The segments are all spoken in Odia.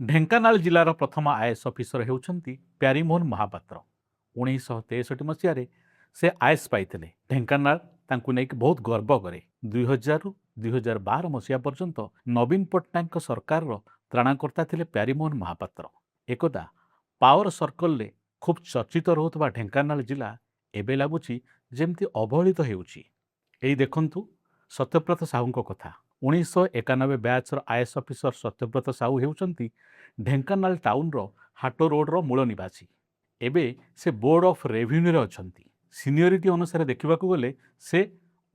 ଢେଙ୍କାନାଳ ଜିଲ୍ଲାର ପ୍ରଥମ ଆଇଏଏସ୍ ଅଫିସର ହେଉଛନ୍ତି ପ୍ୟାରୀମୋହନ ମହାପାତ୍ର। 1963 ମସିହାରେ ସେ ଆଇଏଏସ୍ ପାଇଥିଲେ। ଢେଙ୍କାନାଳ ତାଙ୍କୁ ନେଇକି ବହୁତ ଗର୍ବ କରେ। 2000ରୁ 2012 ମସିହା ପର୍ଯ୍ୟନ୍ତ ନବୀନ ପଟ୍ଟନାୟକଙ୍କ ସରକାରର ତ୍ରାଣକର୍ତ୍ତା ଥିଲେ ପ୍ୟାରୀମୋହନ ମହାପାତ୍ର। ଏକଦା ପାୱାର ସର୍କଲରେ ଖୁବ୍ ଚର୍ଚ୍ଚିତ ରହୁଥିବା ଢେଙ୍କାନାଳ ଜିଲ୍ଲା ଏବେ ଲାଗୁଛି ଯେମିତି ଅବହେଳିତ ହେଉଛି। ଏଇ ଦେଖନ୍ତୁ ସତ୍ୟବ୍ରତ ସାହୁଙ୍କ କଥା। 1991 ବ୍ୟାଚ୍ର ଆଇଏଏସ୍ ଅଫିସର ସତ୍ୟବ୍ରତ ସାହୁ ହେଉଛନ୍ତି ଢେଙ୍କାନାଳ ଟାଉନର ହାଟ ରୋଡର ମୂଳ ନିବାସୀ। ଏବେ ସେ ବୋର୍ଡ ଅଫ୍ ରେଭିନ୍ୟୁରେ ଅଛନ୍ତି। ସିନିୟରିଟି ଅନୁସାରେ ଦେଖିବାକୁ ଗଲେ ସେ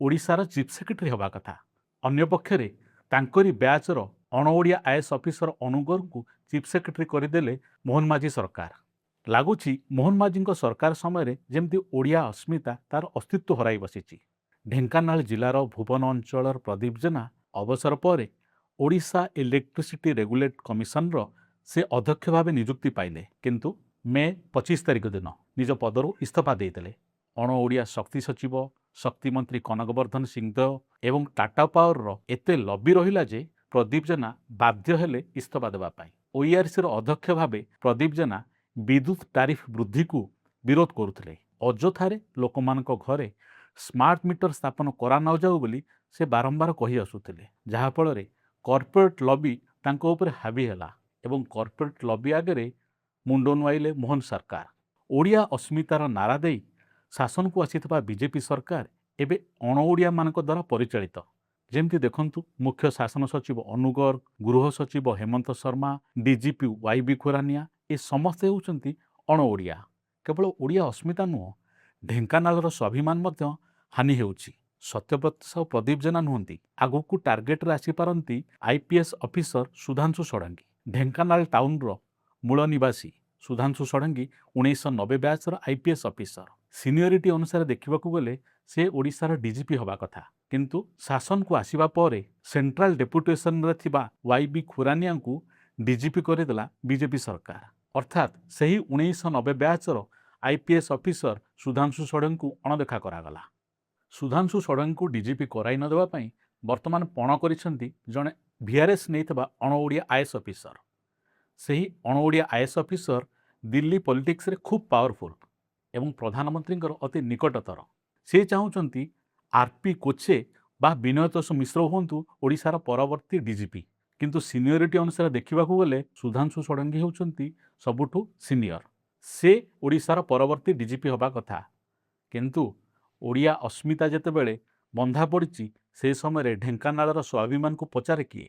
ଓଡ଼ିଶାର ଚିଫ୍ ସେକ୍ରେଟାରୀ ହେବା କଥା। ଅନ୍ୟପକ୍ଷରେ ତାଙ୍କରି ବ୍ୟାଚ୍ର ଅଣଓଡ଼ିଆ ଆଇଏଏସ୍ ଅଫିସର ଅନୁଗରଙ୍କୁ ଚିଫ୍ ସେକ୍ରେଟାରୀ କରିଦେଲେ ମୋହନ ମାଝୀ ସରକାର। ଲାଗୁଛି ମୋହନ ମାଝୀଙ୍କ ସରକାର ସମୟରେ ଯେମିତି ଓଡ଼ିଆ ଅସ୍ମିତା ତାର ଅସ୍ତିତ୍ୱ ହରାଇ ବସିଛି। ଢେଙ୍କାନାଳ ଜିଲ୍ଲାର ଭୁବନ ଅଞ୍ଚଳର ପ୍ରଦୀପ ଜେନା ଅବସର ପରେ ଓଡ଼ିଶା ଇଲେକ୍ଟ୍ରିସିଟି ରେଗୁଲେଟ୍ କମିଶନର ସେ ଅଧ୍ୟକ୍ଷ ଭାବେ ନିଯୁକ୍ତି ପାଇଲେ, କିନ୍ତୁ ମେ 25 ତାରିଖ ଦିନ ନିଜ ପଦରୁ ଇସ୍ତଫା ଦେଇଥିଲେ। ଅଣଓଡ଼ିଆ ଶକ୍ତି ସଚିବ ଶକ୍ତିମନ୍ତ୍ରୀ କନକବର୍ଦ୍ଧନ ସିଂହଦେଓ ଏବଂ ଟାଟା ପାୱାରର ଏତେ ଲବି ରହିଲା ଯେ ପ୍ରଦୀପ ଜେନା ବାଧ୍ୟ ହେଲେ ଇସ୍ତଫା ଦେବା ପାଇଁ। ଓଇଆର୍ସିର ଅଧ୍ୟକ୍ଷ ଭାବେ ପ୍ରଦୀପ ଜେନା ବିଦ୍ୟୁତ୍ ଟାରିଫ ବୃଦ୍ଧିକୁ ବିରୋଧ କରୁଥିଲେ। ଅଯଥାରେ ଲୋକମାନଙ୍କ ଘରେ ସ୍ମାର୍ଟ ମିଟର ସ୍ଥାପନ କରା ନଯାଉ ବୋଲି ସେ ବାରମ୍ବାର କହି ଆସୁଥିଲେ, ଯାହାଫଳରେ କର୍ପୋରେଟ୍ ଲବି ତାଙ୍କ ଉପରେ ହାବି ହେଲା ଏବଂ କର୍ପୋରେଟ୍ ଲବି ଆଗରେ ମୁଣ୍ଡ ନୁଆଇଲେ ମୋହନ ସରକାର। ଓଡ଼ିଆ ଅସ୍ମିତାର ନାରା ଦେଇ ଶାସନକୁ ଆସିଥିବା ବିଜେପି ସରକାର ଏବେ ଅଣଓଡ଼ିଆମାନଙ୍କ ଦ୍ୱାରା ପରିଚାଳିତ। ଯେମିତି ଦେଖନ୍ତୁ ମୁଖ୍ୟ ଶାସନ ସଚିବ ଅନୁଗର, ଗୃହ ସଚିବ ହେମନ୍ତ ଶର୍ମା, ଡିଜିପି ୱାଇବି ଖୁରାନିଆ ଏ ସମସ୍ତେ ହେଉଛନ୍ତି ଅଣଓଡ଼ିଆ। କେବଳ ଓଡ଼ିଆ ଅସ୍ମିତା ନୁହଁ, ଢେଙ୍କାନାଳର ସ୍ୱାଭିମାନ ମଧ୍ୟ ହାନି ହେଉଛି। ସତ୍ୟବ୍ରତ ସାହୁ ପ୍ରଦୀପ ଜେନା ନୁହନ୍ତି, ଆଗକୁ ଟାର୍ଗେଟରେ ଆସିପାରନ୍ତି ଆଇପିଏସ୍ ଅଫିସର ସୁଧାଂଶୁ ଷଡ଼ଙ୍ଗୀ। ଢେଙ୍କାନାଳ ଟାଉନର ମୂଳ ନିବାସୀ ସୁଧାଂଶୁ ଷଡ଼ଙ୍ଗୀ 1990 ବ୍ୟାଚ୍ର ଆଇପିଏସ୍ ଅଫିସର। ସିନିୟରିଟି ଅନୁସାରେ ଦେଖିବାକୁ ଗଲେ ସେ ଓଡ଼ିଶାର ଡିଜିପି ହେବା କଥା, କିନ୍ତୁ ଶାସନକୁ ଆସିବା ପରେ ସେଣ୍ଟ୍ରାଲ ଡେପୁଟେସନରେ ଥିବା ୱାଇବି ଖୁରାନିଆଙ୍କୁ ଡିଜିପି କରିଦେଲା ବିଜେପି ସରକାର। ଅର୍ଥାତ୍ ସେହି 1990 ବ୍ୟାଚ୍ର ଆଇପିଏସ୍ ଅଫିସର ସୁଧାଂଶୁ ଷଡ଼ଙ୍ଗୀଙ୍କୁ ଅଣଦେଖା କରାଗଲା। ସୁଧାଂଶୁ ଷଡ଼ଙ୍ଗୀଙ୍କୁ ଡିଜିପି କରାଇ ନ ଦେବା ପାଇଁ ବର୍ତ୍ତମାନ ପଣ କରିଛନ୍ତି ଜଣେ ଭିଆର୍ଏସ୍ ନେଇଥିବା ଅଣଓଡ଼ିଆ ଆଇଏଏସ୍ ଅଫିସର। ସେହି ଅଣଓଡ଼ିଆ ଆଇଏଏସ୍ ଅଫିସର ଦିଲ୍ଲୀ ପଲିଟିକ୍ସରେ ଖୁବ୍ ପାୱାରଫୁଲ୍ ଏବଂ ପ୍ରଧାନମନ୍ତ୍ରୀଙ୍କର ଅତି ନିକଟତର। ସେ ଚାହୁଁଛନ୍ତି ଆର୍ପି କୋଚେ ବା ବିନୟ ତୋଷ ମିଶ୍ର ହୁଅନ୍ତୁ ଓଡ଼ିଶାର ପରବର୍ତ୍ତୀ ଡିଜିପି, କିନ୍ତୁ ସିନିୟରିଟି ଅନୁସାରେ ଦେଖିବାକୁ ଗଲେ ସୁଧାଂଶୁ ଷଡ଼ଙ୍ଗୀ ହେଉଛନ୍ତି ସବୁଠୁ ସିନିୟର। ସେ ଓଡ଼ିଶାର ପରବର୍ତ୍ତୀ ଡିଜିପି ହେବା କଥା, କିନ୍ତୁ ଓଡ଼ିଆ ଅସ୍ମିତା ଯେତେବେଳେ ବନ୍ଧା ପଡ଼ିଛି ସେ ସମୟରେ ଢେଙ୍କାନାଳର ସ୍ୱାଭିମାନକୁ ପଚାରେ କିଏ?